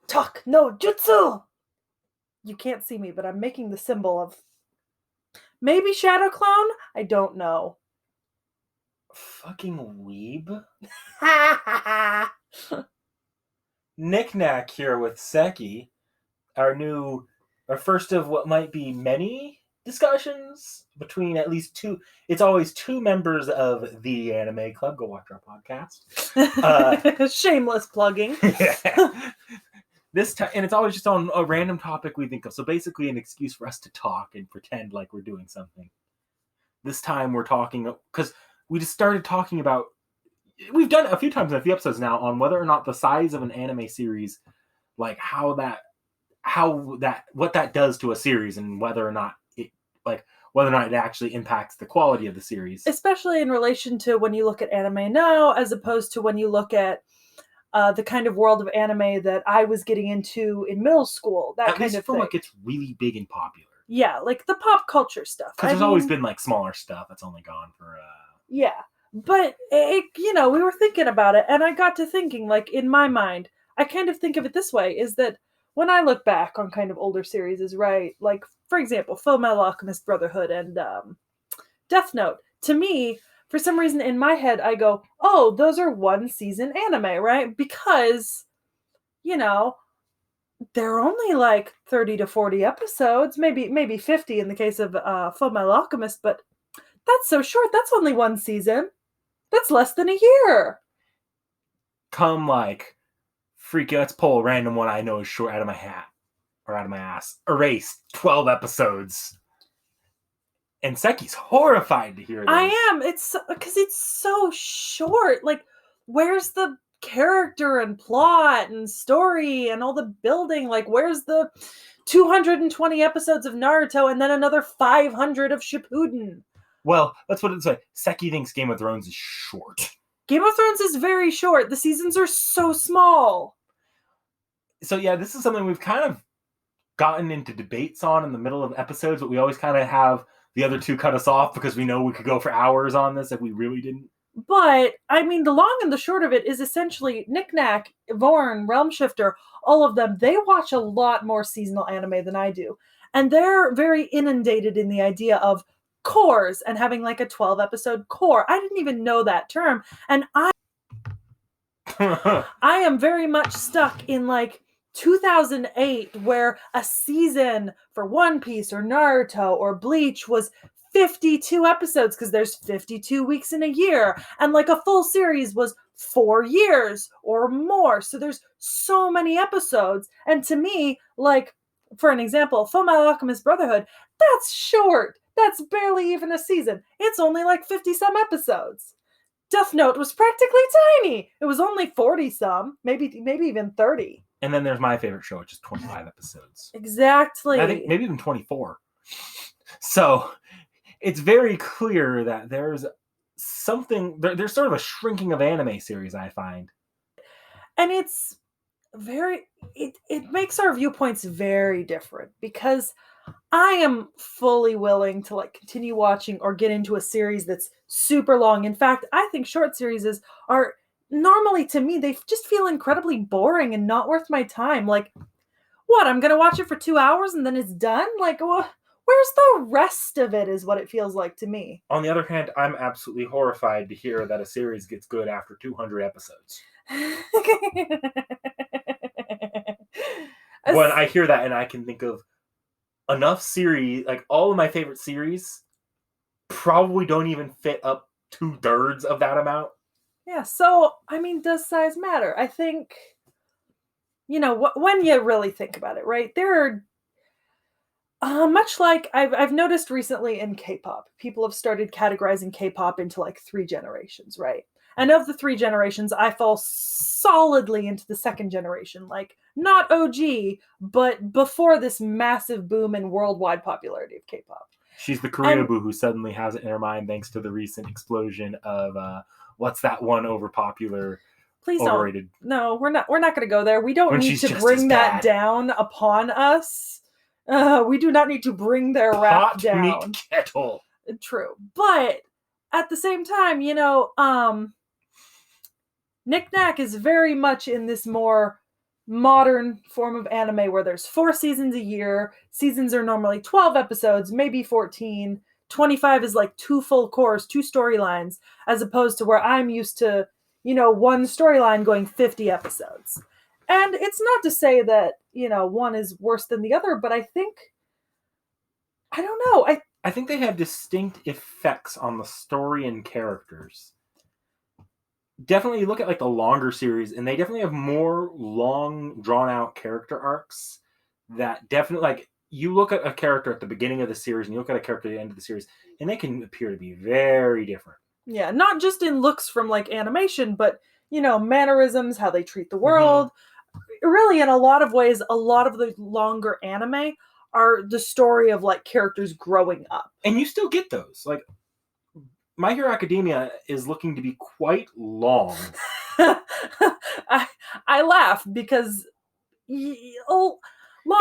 Talk no Jutsu! You can't see me, but I'm making the symbol of maybe Shadow Clone? I don't know. Fucking weeb. Ha ha ha! NikNak here with Sehki, our first of what might be many discussions between at least two. It's always two members of the Anime Club. Go watch our podcast. Shameless plugging. This time, and it's always just on a random topic we think of. So basically, an excuse for us to talk and pretend like we're doing something. This time, we're talking because we just started talking about. We've done it a few times in a few episodes now on whether or not the size of an anime series, like what that does to a series, and whether or not it actually impacts the quality of the series, especially in relation to when you look at anime now, as opposed to when you look at the kind of world of anime that I was getting into in middle school. That at kind least of for thing. what gets really big and popular. Yeah, like the pop culture stuff. Because there's always been like smaller stuff that's only gone for. Yeah, but we were thinking about it, and I got to thinking, like in my mind, I kind of think of it this way: is that when I look back on kind of older series, is right, like for example, Fullmetal Alchemist Brotherhood and Death Note. To me, for some reason in my head, I go, "Oh, those are one season anime, right?" Because they're only like 30 to 40 episodes, maybe 50 in the case of Fullmetal Alchemist, but that's so short. That's only one season. That's less than a year. Come like, freaking, let's pull a random one I know is short out of my hat or out of my ass. Erased 12 episodes. And Seki's horrified to hear this. I am. It's because it's so short. Like, where's the character and plot and story and all the building? Like, where's the 220 episodes of Naruto and then another 500 of Shippuden? Well, let's put it this way. Seki thinks Game of Thrones is short. Game of Thrones is very short. The seasons are so small. So yeah, this is something we've kind of gotten into debates on in the middle of episodes, but we always kind of have the other two cut us off because we know we could go for hours on this if we really didn't. But, I mean, the long and the short of it is essentially NikNak, Vorn, Realm Shifter, all of them, they watch a lot more seasonal anime than I do. And they're very inundated in the idea of cores and having like a 12 episode core. I didn't even know that term. And I am very much stuck in like 2008, where a season for One Piece or Naruto or Bleach was 52 episodes because there's 52 weeks in a year, and like a full series was 4 years or more. So there's so many episodes, and to me, like for an example, Fullmetal Alchemist Brotherhood, that's short. That's barely even a season. It's only like 50 some episodes. Death Note was practically tiny. It was only 40 some, maybe even 30. And then there's my favorite show, which is 25 episodes. Exactly. I think maybe even 24. So it's very clear that there's something, there's sort of a shrinking of anime series, I find. And it's it makes our viewpoints very different, because I am fully willing to like continue watching or get into a series that's super long. In fact, I think short series are normally, to me, they just feel incredibly boring and not worth my time. Like, what? I'm gonna watch it for 2 hours and then it's done? Like, where's the rest of it? Is what it feels like to me. On the other hand, I'm absolutely horrified to hear that a series gets good after 200 episodes. When I hear that, and I can think of enough series, like all of my favorite series probably don't even fit up 2/3 of that amount. Yeah, so, I mean, does size matter? I think, when you really think about it, right? There are, much like I've noticed recently in K-pop, people have started categorizing K-pop into like 3 generations, right? And of the 3 generations, I fall solidly into the second generation, like not OG, but before this massive boom in worldwide popularity of K-pop. She's the Korea boo who suddenly has it in her mind thanks to the recent explosion of what's that one overpopular, Please overrated. Don't. No, we're not going to go there. We don't need to bring that down upon us. We do not need to bring their wrath down. Meat kettle. True, but at the same time, NikNak is very much in this more modern form of anime where there's 4 seasons a year. Seasons are normally 12 episodes, maybe 14. 25 is like 2 full course, 2 storylines, as opposed to where I'm used to, one storyline going 50 episodes. And it's not to say that, one is worse than the other, but I think, I don't know. I think they have distinct effects on the story and characters. Definitely, you look at like the longer series, and they definitely have more long, drawn out character arcs. That definitely, like, you look at a character at the beginning of the series, and you look at a character at the end of the series, and they can appear to be very different. Yeah, not just in looks from like animation, but mannerisms, how they treat the world. Really, in a lot of ways, a lot of the longer anime are the story of like characters growing up. And you still get those. Like, My Hero Academia is looking to be quite long. I laugh because long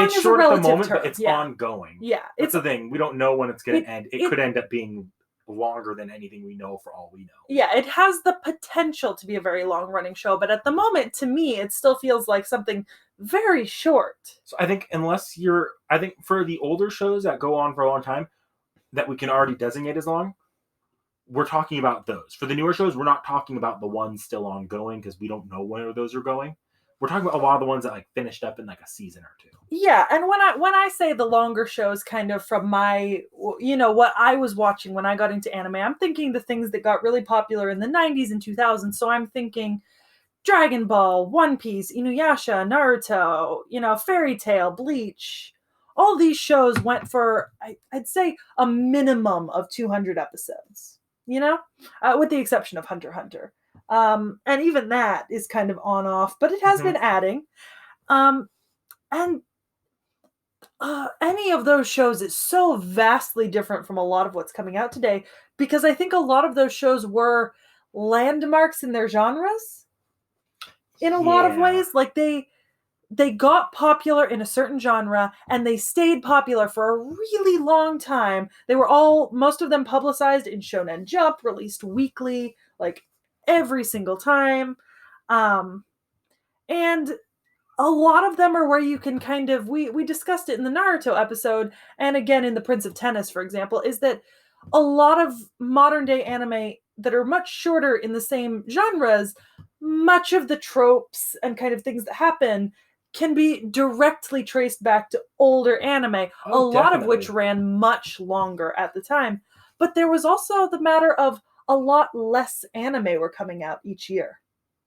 It's is short a at the relative moment, term. but it's Yeah. ongoing. Yeah, That's the thing. We don't know when it's going to end. It could end up being longer than anything we know, for all we know. Yeah, it has the potential to be a very long running show, but at the moment, to me, it still feels like something very short. So I think I think for the older shows that go on for a long time, that we can already designate as long, we're talking about those. For the newer shows, we're not talking about the ones still ongoing because we don't know where those are going. We're talking about a lot of the ones that like finished up in like a season or two. Yeah, and when I say the longer shows, kind of from my what I was watching when I got into anime, I'm thinking the things that got really popular in the 90s and 2000s. So I'm thinking Dragon Ball, One Piece, Inuyasha, Naruto, Fairy Tail, Bleach. All these shows went for I'd say a minimum of 200 episodes. With the exception of Hunter x Hunter. And even that is kind of on off, but it has been adding. And any of those shows is so vastly different from a lot of what's coming out today, because I think a lot of those shows were landmarks in their genres in a lot of ways. Like they got popular in a certain genre and they stayed popular for a really long time. They were most of them publicized in Shonen Jump, released weekly, like every single time. And a lot of them are where you can kind of we discussed it in the Naruto episode, and again in the Prince of Tennis, for example, is that a lot of modern day anime that are much shorter in the same genres, much of the tropes and kind of things that happen can be directly traced back to older anime, a lot of which ran much longer at the time. But there was also the matter of a lot less anime were coming out each year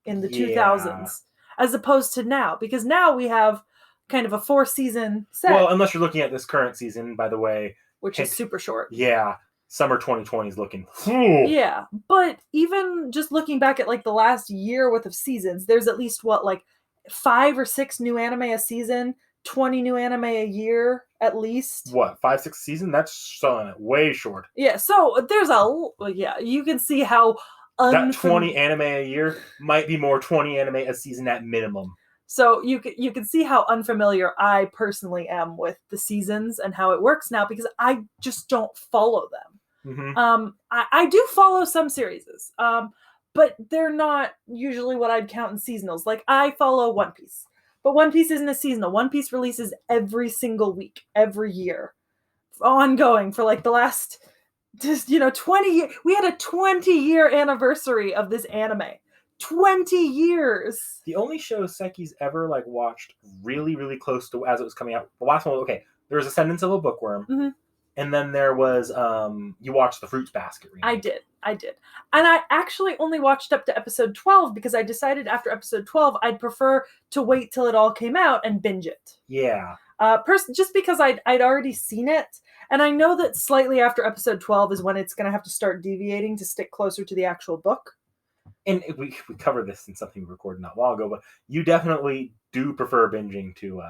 in the 2000s as opposed to now, because now we have kind of a 4-season set. Well, unless you're looking at this current season, by the way, which is super short. Yeah, summer 2020 is looking. Yeah, but even just looking back at like the last year worth of seasons, there's at least 5 or 6 new anime a season, 20 new anime a year at least. 5, 6 seasons? That's selling it way short. Yeah, so there's you can see how that 20 anime a year might be more 20 anime a season at minimum. So you can see how unfamiliar I personally am with the seasons and how it works now, because I just don't follow them. I do follow some series, but they're not usually what I'd count in seasonals. Like, I follow One Piece, but One Piece isn't a seasonal. One Piece releases every single week, every year, ongoing for like the last 20 years. We had a 20-year anniversary of this anime. 20 years. The only show Seki's ever watched really, really close to as it was coming out. The last one, there was Ascendance of a Bookworm, and then there was you watched the Fruits Basket remake. I did, and I actually only watched up to episode 12 because I decided after episode 12 I'd prefer to wait till it all came out and binge it. Yeah. Just because I'd already seen it, and I know that slightly after episode 12 is when it's going to have to start deviating to stick closer to the actual book. And we covered this in something we recorded not long ago, but you definitely do prefer binging to...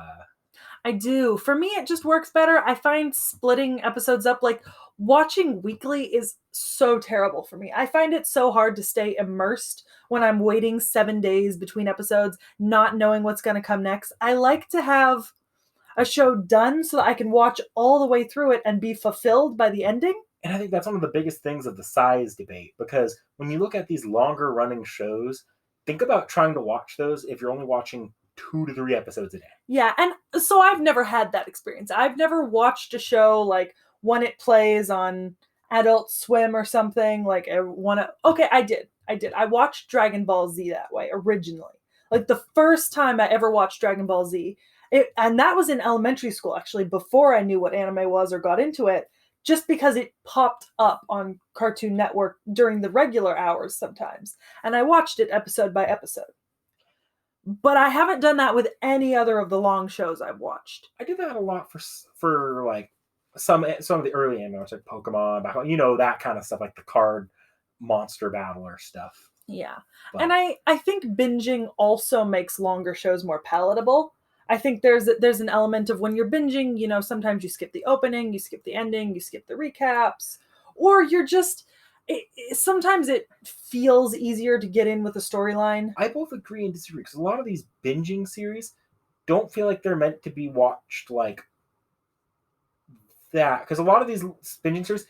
I do. For me, it just works better. I find splitting episodes up, watching weekly, is so terrible for me. I find it so hard to stay immersed when I'm waiting 7 days between episodes, not knowing what's going to come next. I like to have a show done so that I can watch all the way through it and be fulfilled by the ending. And I think that's one of the biggest things of the size debate, because when you look at these longer running shows, think about trying to watch those if you're only watching 2 to 3 episodes a day. Yeah, and so I've never had that experience. I've never watched a show like when it plays on Adult Swim or something. Like okay, I did. I watched Dragon Ball Z that way originally. Like the first time I ever watched Dragon Ball Z, and that was in elementary school actually, before I knew what anime was or got into it, just because it popped up on Cartoon Network during the regular hours sometimes. And I watched it episode by episode. But I haven't done that with any other of the long shows I've watched. I do that a lot for like some of the early animes, like Pokemon, that kind of stuff, like the card monster battler stuff. Yeah. But, and I think binging also makes longer shows more palatable. I think there's an element of when you're binging, sometimes you skip the opening, you skip the ending, you skip the recaps, or you're just sometimes it feels easier to get in with a storyline. I both agree and disagree, because a lot of these binging series don't feel like they're meant to be watched like that, because a lot of these binging series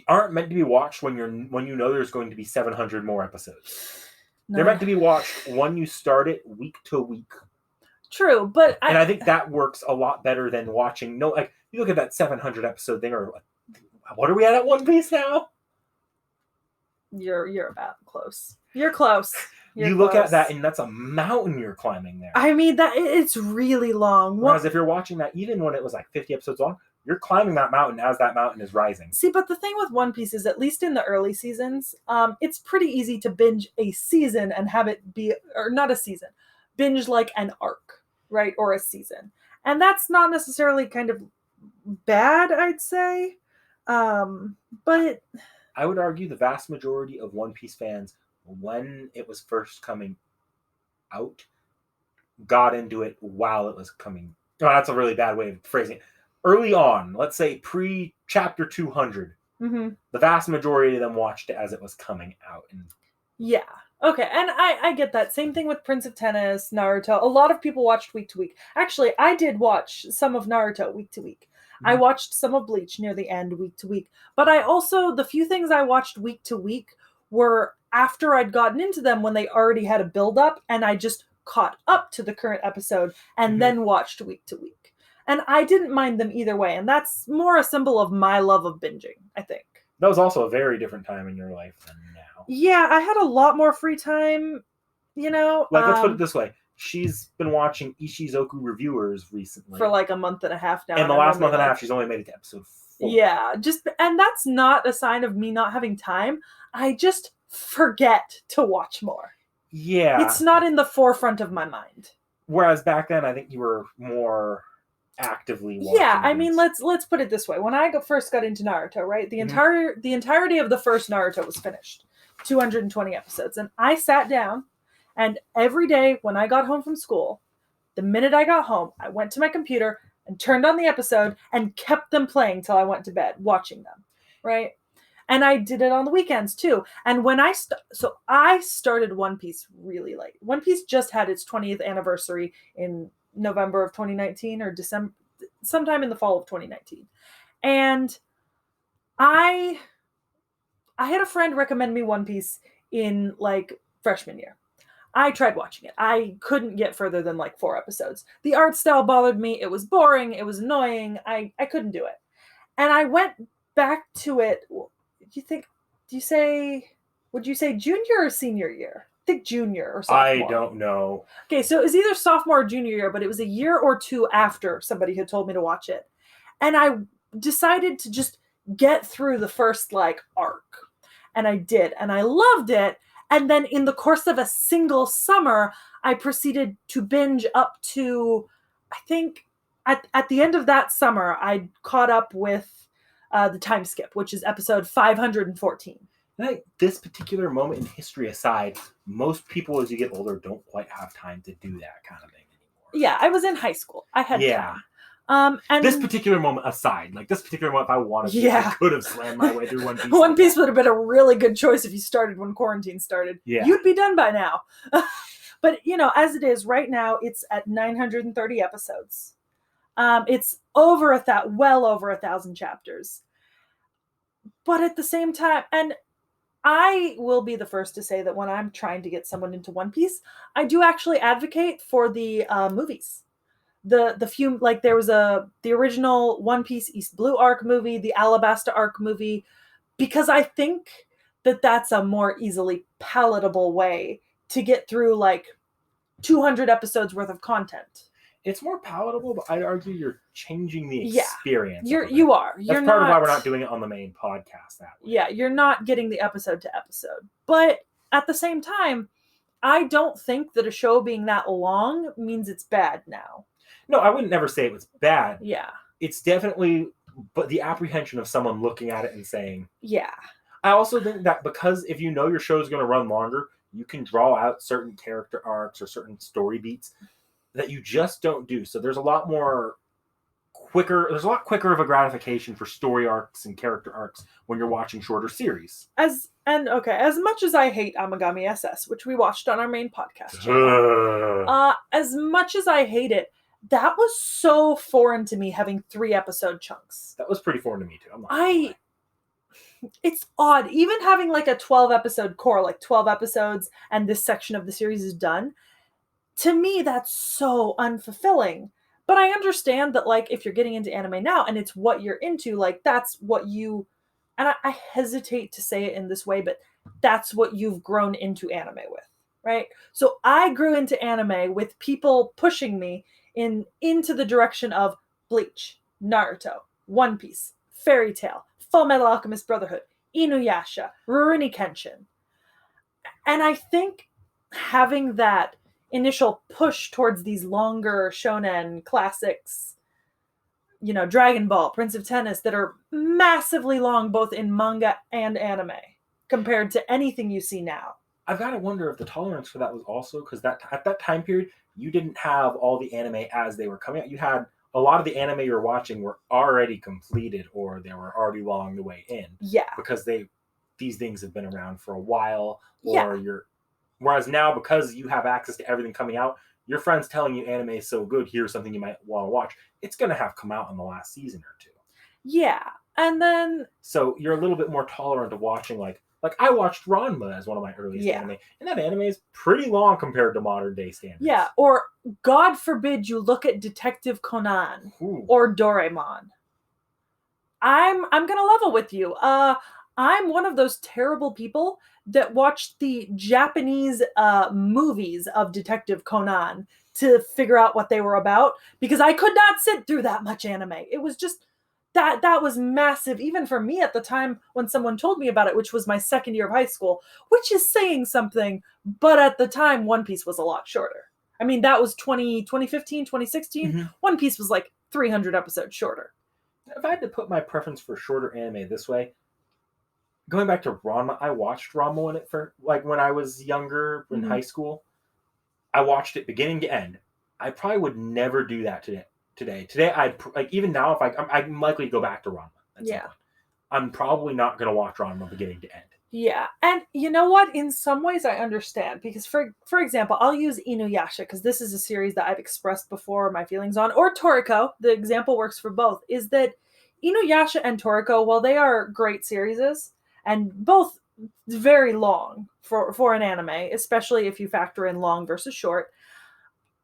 aren't meant to be watched when you know there's going to be 700 more episodes. No. They're meant to be watched when you start it week to week. True, but I think that works a lot better than watching. No, like you look at that 700 episode thing, or what are we at One Piece now? You're about close. You're close. You look at that, and that's a mountain you're climbing there. I mean, that it's really long. Whereas if you're watching that, even when it was like 50 episodes long, you're climbing that mountain as that mountain is rising. See, but the thing with One Piece is, at least in the early seasons, it's pretty easy to binge a season and have it be, or not a season, binge like an arc, right? Or a season. And that's not necessarily kind of bad, I'd say. But I would argue the vast majority of One Piece fans, when it was first coming out, got into it while it was coming. Oh, that's a really bad way of phrasing it. Early on, let's say pre-chapter 200, the vast majority of them watched it as it was coming out. Yeah. Okay, and I get that. Same thing with Prince of Tennis, Naruto. A lot of people watched week to week. Actually, I did watch some of Naruto week to week. I watched some of Bleach near the end week to week. But the few things I watched week to week were after I'd gotten into them when they already had a build-up, and I just caught up to the current episode and then watched week to week. And I didn't mind them either way, and that's more a symbol of my love of binging, I think. That was also a very different time in your life than now. Yeah, I had a lot more free time, Like, let's put it this way. She's been watching Ishizoku reviewers recently. For like a month and a half now. And the last month and a half, she's only made it to episode 4. Yeah, and that's not a sign of me not having time. I just forget to watch more. Yeah. It's not in the forefront of my mind. Whereas back then, I think you were more actively watching. Yeah, I mean, let's put it this way. When I first got into Naruto, right, the entirety of the first Naruto was finished, 220 episodes, and I sat down, and every day when I got home from school, the minute I got home, I went to my computer and turned on the episode and kept them playing till I went to bed, watching them, right? And I did it on the weekends too. And when I started One Piece really late. One Piece just had its 20th anniversary in November of 2019 or December, sometime in the fall of 2019. And I had a friend recommend me One Piece in like freshman year. I tried watching it. I couldn't get further than like 4 episodes. The art style bothered me. It was boring. It was annoying. I couldn't do it. And I went back to it. Would you say junior or senior year? I think junior or sophomore. I don't know. Okay, so it was either sophomore or junior year, but it was a year or 2 after somebody had told me to watch it. And I decided to just get through the first like arc. And I did. And I loved it. And then in the course of a single summer, I proceeded to binge up to, I think, at the end of that summer, I caught up with the time skip, which is episode 514. I think this particular moment in history aside, most people as you get older don't quite have time to do that kind of thing anymore. Yeah, I was in high school. I had time. And this particular moment aside, like this particular moment, if I wanted to, I could have slammed my way through One Piece. One Piece would have been a really good choice if you started when quarantine started. Yeah. You'd be done by now. But, as it is right now, it's at 930 episodes. It's well over 1,000 chapters. But at the same time, and I will be the first to say that when I'm trying to get someone into One Piece, I do actually advocate for the movies. The few, like there was the original One Piece East Blue arc movie, the Alabasta arc movie, because I think that that's a more easily palatable way to get through like 200 episodes worth of content. It's more palatable, but I'd argue you're changing the Yeah. experience. You are. That's part of why we're not doing it on the main podcast that way. Yeah, you're not getting the episode to episode. But at the same time, I don't think that a show being that long means it's bad now. No, I wouldn't never say it was bad. Yeah. It's definitely, but the apprehension of someone looking at it and saying, yeah. I also think that because if you know your show is going to run longer, you can draw out certain character arcs or certain story beats that you just don't do. So there's a lot quicker of a gratification for story arcs and character arcs when you're watching shorter series. As much as I hate Amagami SS, which we watched on our main podcast channel, as much as I hate it, that was so foreign to me, having 3 episode chunks. That was pretty foreign to me too. I'm not gonna lie. It's odd, even having like a 12 episode core, like 12 episodes, and this section of the series is done. To me, that's so unfulfilling. But I understand that, like, if you're getting into anime now and it's what you're into, like, that's what you, and I hesitate to say it in this way, but that's what you've grown into anime with, right? So I grew into anime with people pushing me into the direction of Bleach, Naruto, One Piece, Fairy Tail, Full Metal Alchemist Brotherhood, Inuyasha, Rurouni Kenshin. And I think having that initial push towards these longer shonen classics, Dragon Ball, Prince of Tennis, that are massively long both in manga and anime compared to anything you see now. I've got to wonder if the tolerance for that was also because at that time period, you didn't have all the anime as they were coming out. You had a lot of the anime you're watching were already completed or they were already along the way in. Yeah. Because these things have been around for a while, or whereas now, because you have access to everything coming out, your friend's telling you anime is so good, here's something you might want to watch. It's going to have come out in the last season or 2. Yeah. And then... So you're a little bit more tolerant of watching, like I watched Ranma as one of my earliest anime, and that anime is pretty long compared to modern day standards. Yeah, or God forbid you look at Detective Conan or Doraemon. I'm gonna level with you. I'm one of those terrible people that watched the Japanese movies of Detective Conan to figure out what they were about, because I could not sit through that much anime. It was just that was massive, even for me at the time when someone told me about it, which was my second year of high school, which is saying something, but at the time One Piece was a lot shorter. I mean, that was 2015, 2016. Mm-hmm. One Piece was like 300 episodes shorter. If I had to put my preference for shorter anime this way, going back to Ranma, I watched Ranma when I was younger in high school. I watched it beginning to end. I probably would never do that today. Today, I'd even now, if I'm likely to go back to Ranma. Yeah, I'm probably not going to watch Ranma beginning to end. Yeah, and you know what? In some ways, I understand, because for example, I'll use Inuyasha because this is a series that I've expressed before my feelings on, or Toriko. The example works for both. Is that Inuyasha and Toriko, while they are great series and both very long for an anime, especially if you factor in long versus short,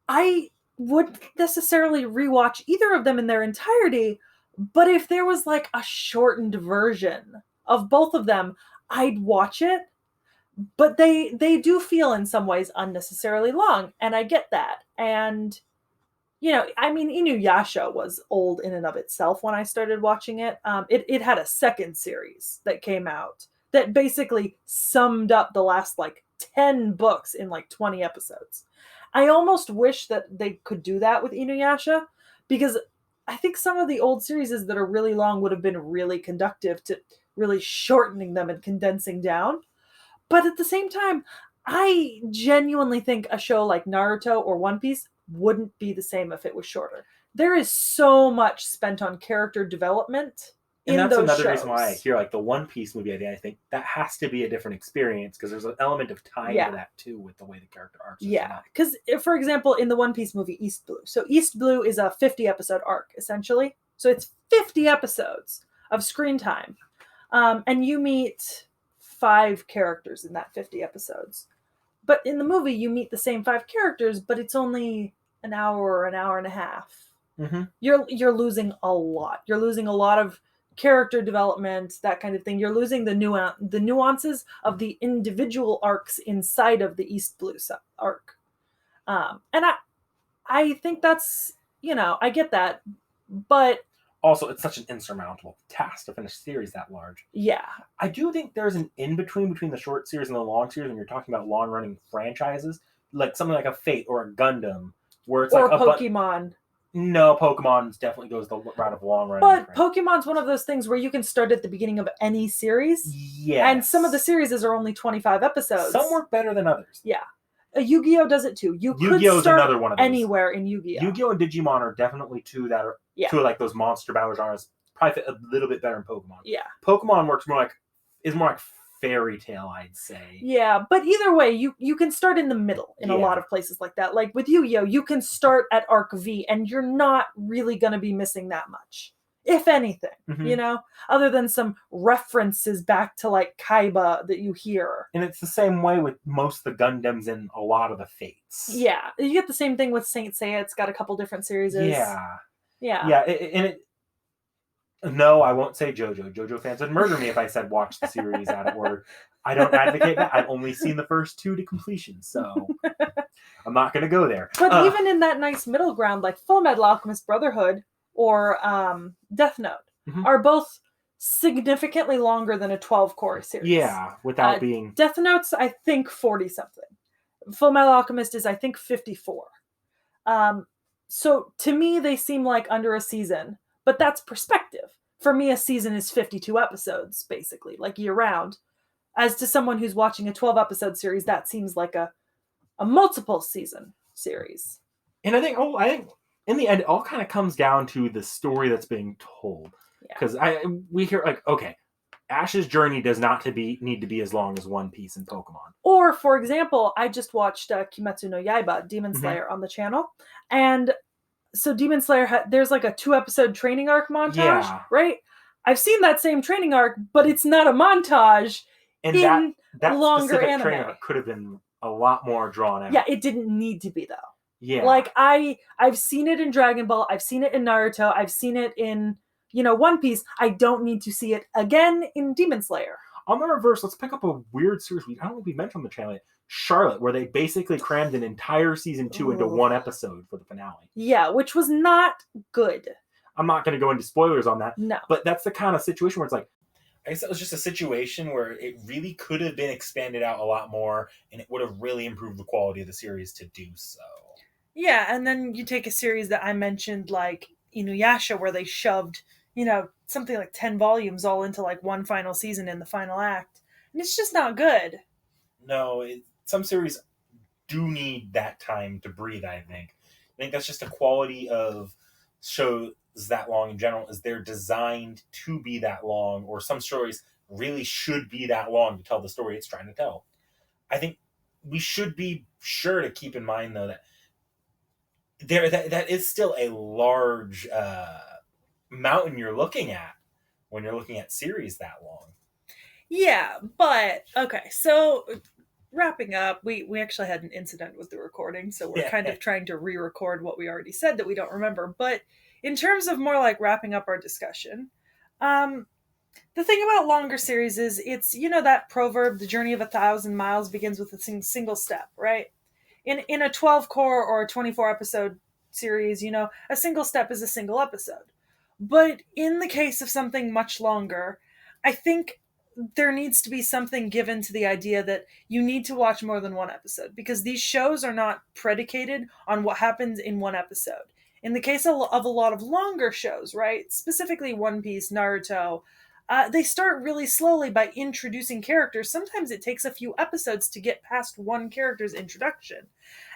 I wouldn't necessarily rewatch either of them in their entirety, but if there was like a shortened version of both of them, I'd watch it. But they do feel in some ways unnecessarily long, and I get that. And I mean, Inuyasha was old in and of itself when I started watching it. It had a second series that came out that basically summed up the last like 10 books in like 20 episodes. I almost wish that they could do that with Inuyasha, because I think some of the old series that are really long would have been really conductive to really shortening them and condensing down. But at the same time, I genuinely think a show like Naruto or One Piece wouldn't be the same if it was shorter. There is so much spent on character development in those shows. And that's another reason why I hear like the One Piece movie idea. I think that has to be a different experience, because there's an element of time to that too, with the way the character arcs. Yeah, because for example, in the One Piece movie East Blue, so East Blue is a 50 episode arc essentially. So it's 50 episodes of screen time, and you meet 5 characters in that 50 episodes. But in the movie, you meet the same 5 characters, but it's only an hour or an hour and a half. Mm-hmm. You're losing a lot. You're losing a lot of character development, that kind of thing. You're losing the nuances of the individual arcs inside of the East Blue arc. And I think that's, I get that, but also, it's such an insurmountable task to finish a series that large. Yeah. I do think there's an in-between between the short series and the long series when you're talking about long-running franchises, like something like a Fate or a Gundam, where it's or like Pokemon. No, Pokemon definitely goes the route of long-running. But Pokemon's one of those things where you can start at the beginning of any series. Yeah. And some of the series are only 25 episodes. Some work better than others. Yeah. Yu-Gi-Oh does it too. Yu-Gi-Oh's another one of those. Anywhere in Yu-Gi-Oh. Yu-Gi-Oh and Digimon are definitely two that are two of like those monster battle genres. Probably fit a little bit better in Pokemon. Yeah. Pokemon is more like fairy tale, I'd say. Yeah, but either way, you can start in the middle in a lot of places like that. Like with Yu-Gi-Oh, you can start at Arc V, and you're not really going to be missing that much, if anything. Mm-hmm. Other than some references back to like Kaiba that you hear. And it's the same way with most of the Gundams and a lot of the Fates. Yeah, you get the same thing with Saint Seiya. It's got a couple different series. Yeah. No, I won't say JoJo. JoJo fans would murder me if I said watch the series out of order. I don't advocate that. I've only seen the first 2 to completion, so I'm not going to go there. But even in that nice middle ground, like Full Metal Alchemist Brotherhood or Death Note are both significantly longer than a 12-core series. Yeah, without being... Death Note's, I think, 40-something. Full Metal Alchemist is, I think, 54. So to me, they seem like under a season. But that's perspective. For me, a season is 52 episodes, basically, like year-round. As to someone who's watching a 12-episode series, that seems like a multiple-season series. And I think in the end, it all kind of comes down to the story that's being told. Because we hear, like, okay, Ash's journey does not need to be as long as One Piece and Pokemon. Or, for example, I just watched Kimetsu no Yaiba, Demon Slayer, on the channel. And... so Demon Slayer, there's like a 2-episode training arc montage, right? I've seen that same training arc, but it's not a montage and that longer specific anime. Training arc could have been a lot more drawn out. Yeah, it didn't need to be, though. Yeah. Like, I've seen it in Dragon Ball, I've seen it in Naruto, I've seen it in, One Piece. I don't need to see it again in Demon Slayer. On the reverse, let's pick up a weird series I don't think we mentioned on the channel yet. Charlotte, where they basically crammed an entire season 2 into one episode for the finale. Yeah, which was not good. I'm not going to go into spoilers on that. No. But that's the kind of situation where it's like, I guess that was just a situation where it really could have been expanded out a lot more, and it would have really improved the quality of the series to do so. Yeah, and then you take a series that I mentioned, like Inuyasha, where they shoved, something like 10 volumes all into like one final season in the final act. And it's just not good. No, some series do need that time to breathe, I think. I think that's just a quality of shows that long in general, is they're designed to be that long, or some stories really should be that long to tell the story it's trying to tell. I think we should be sure to keep in mind, though, that that is still a large mountain you're looking at when you're looking at series that long. Yeah, but, okay, so... wrapping up, we actually had an incident with the recording, so we're kind of trying to re-record what we already said that we don't remember. But in terms of more like wrapping up our discussion, the thing about longer series is it's, that proverb, the journey of 1,000 miles begins with a single step, right? In a 12-core or a 24-episode series, a single step is a single episode. But in the case of something much longer, I think there needs to be something given to the idea that you need to watch more than one episode, because these shows are not predicated on what happens in one episode. In the case of a lot of longer shows, right, specifically One Piece, Naruto, they start really slowly by introducing characters. Sometimes it takes a few episodes to get past one character's introduction.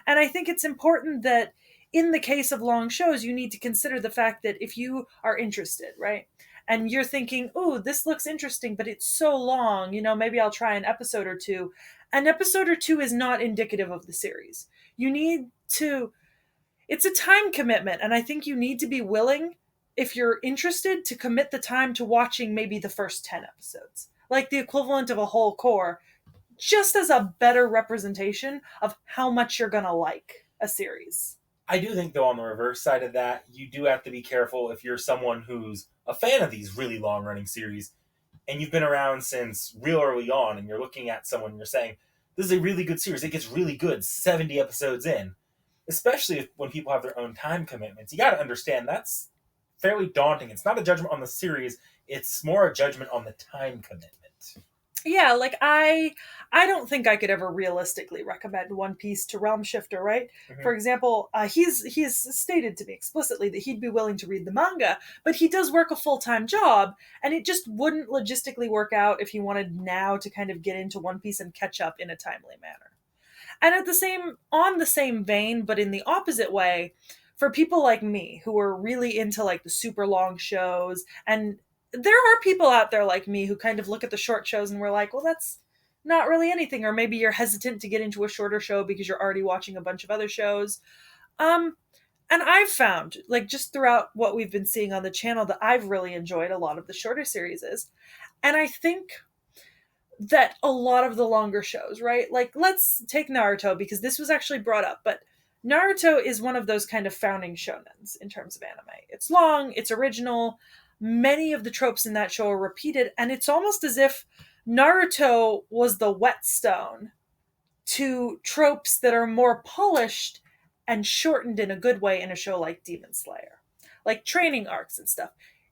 And I think it's important that in the case of long shows, you need to consider the fact that if you are interested, right, and you're thinking, oh, this looks interesting, but it's so long, maybe I'll try an episode or two. An episode or two is not indicative of the series. It's a time commitment, and I think you need to be willing, if you're interested, to commit the time to watching maybe the first 10 episodes. like the equivalent of a whole core, just as a better representation of how much you're gonna like a series. I do think, though, on the reverse side of that, you do have to be careful if you're someone who's a fan of these really long running series and you've been around since real early on and you're looking at someone and you're saying, this is a really good series. It gets really good 70 episodes in. Especially when people have their own time commitments. You got to understand that's fairly daunting. It's not a judgment on the series, it's more a judgment on the time commitment. Yeah, like I don't think I could ever realistically recommend One Piece to Realm Shifter, right? Mm-hmm. For example, he's stated to me explicitly that he'd be willing to read the manga, but he does work a full-time job, and it just wouldn't logistically work out if he wanted now to kind of get into One Piece and catch up in a timely manner. And on the same vein, but in the opposite way, for people like me who are really into like the super long shows, and there are people out there like me who kind of look at the short shows and we're like, well, that's not really anything. Or maybe you're hesitant to get into a shorter show because you're already watching a bunch of other shows. Um, and I've found, like, just throughout what we've been seeing on the channel, that I've really enjoyed a lot of the shorter series. And I think that a lot of the longer shows, right? Like, let's take Naruto because this was actually brought up, but Naruto is one of those kind of founding shonens in terms of anime. It's long, it's original, many of the tropes in that show are repeated, and it's almost as if Naruto was the whetstone to tropes that are more polished and shortened in a good way in a show like Demon Slayer, like training arcs and stuff.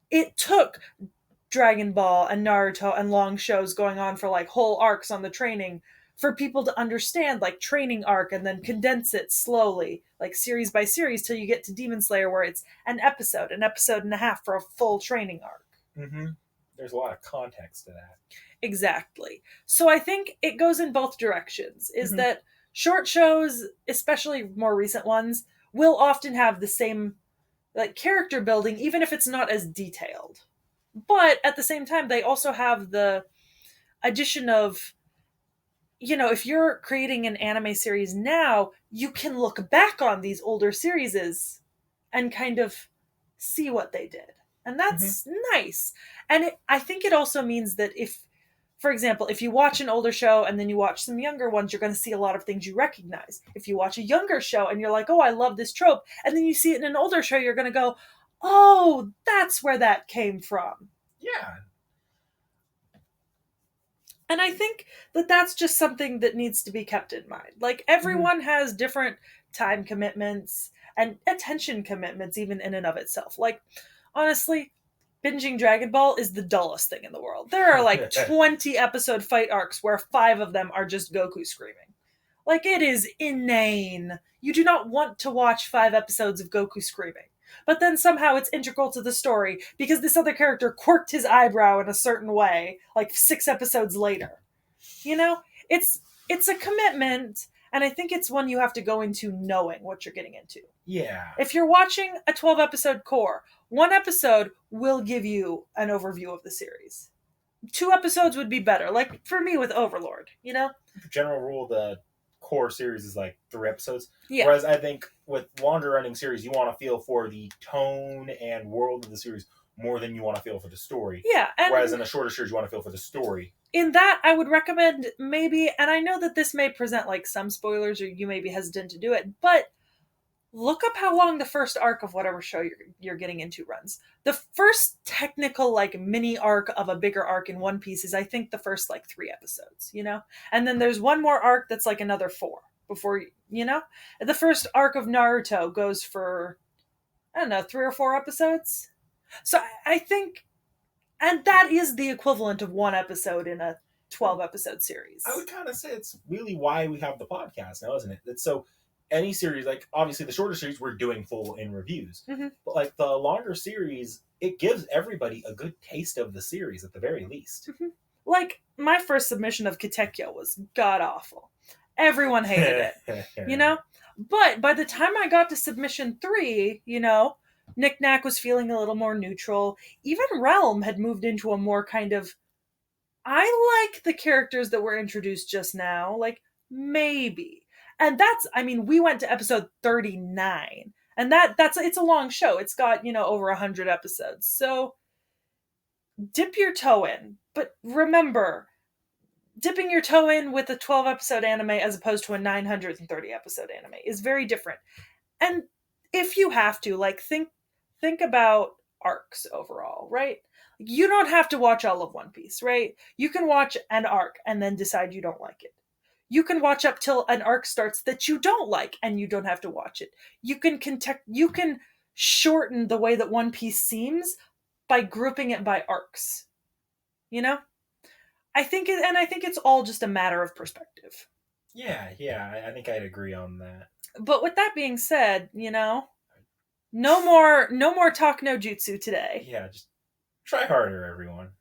It took Dragon Ball and Naruto and long shows going on for like whole arcs on the training for people to understand like training arc and then condense it slowly, like series by series, till you get to Demon Slayer where it's an episode and a half for a full training arc. Mm-hmm. There's a lot of context to that. Exactly. So I think it goes in both directions, is that short shows, especially more recent ones, will often have the same like character building, even if it's not as detailed. But at the same time, they also have the addition of, if you're creating an anime series now, you can look back on these older series and kind of see what they did. And that's nice. And I think it also means that for example, if you watch an older show and then you watch some younger ones, you're going to see a lot of things you recognize. If you watch a younger show and you're like, oh, I love this trope, and then you see it in an older show, you're going to go, oh, that's where that came from. Yeah. And I think that that's just something that needs to be kept in mind. Like, everyone has different time commitments and attention commitments, even in and of itself. Like, honestly, binging Dragon Ball is the dullest thing in the world. There are like 20 episode fight arcs where 5 of them are just Goku screaming. Like, it is inane. You do not want to watch 5 episodes of Goku screaming. But then somehow it's integral to the story because this other character quirked his eyebrow in a certain way, like 6 episodes later. It's a commitment, and I think it's one you have to go into knowing what you're getting into. Yeah. If you're watching a 12 episode core, 1 episode will give you an overview of the series. 2 episodes would be better, like for me with Overlord, The general rule, the core series is like 3 episodes. Yeah. Whereas I think with longer running series, you want to feel for the tone and world of the series more than you want to feel for the story. Yeah. Whereas in a shorter series, you want to feel for the story. In that, I would recommend maybe, and I know that this may present like some spoilers or you may be hesitant to do it, but look up how long the first arc of whatever show you're getting into runs. The first technical like mini arc of a bigger arc in One Piece is, I think, the first like 3 episodes, And then there's one more arc that's like another 4 before, The first arc of Naruto goes for, I don't know, 3 or 4 episodes. So I think, and that is the equivalent of 1 episode in a 12 episode series. I would kind of say it's really why we have the podcast now, isn't it? It's so any series, like obviously the shorter series we're doing full in reviews, but like the longer series, it gives everybody a good taste of the series at the very least. Like, my first submission of T.H.E was god awful. Everyone hated it, But by the time I got to submission 3, NikNak was feeling a little more neutral. Even Realm had moved into a more kind of, I like the characters that were introduced just now, like, maybe. And we went to episode 39. And it's a long show. It's got, over 100 episodes. So dip your toe in. But remember, dipping your toe in with a 12 episode anime as opposed to a 930 episode anime is very different. And if you have to, like, think about arcs overall, right? You don't have to watch all of One Piece, right? You can watch an arc and then decide you don't like it. You can watch up till an arc starts that you don't like and you don't have to watch it. You can shorten the way that One Piece seems by grouping it by arcs. You know? I think it's all just a matter of perspective. Yeah, I think I'd agree on that. But with that being said, no more talk no jutsu today. Yeah, just try harder, everyone.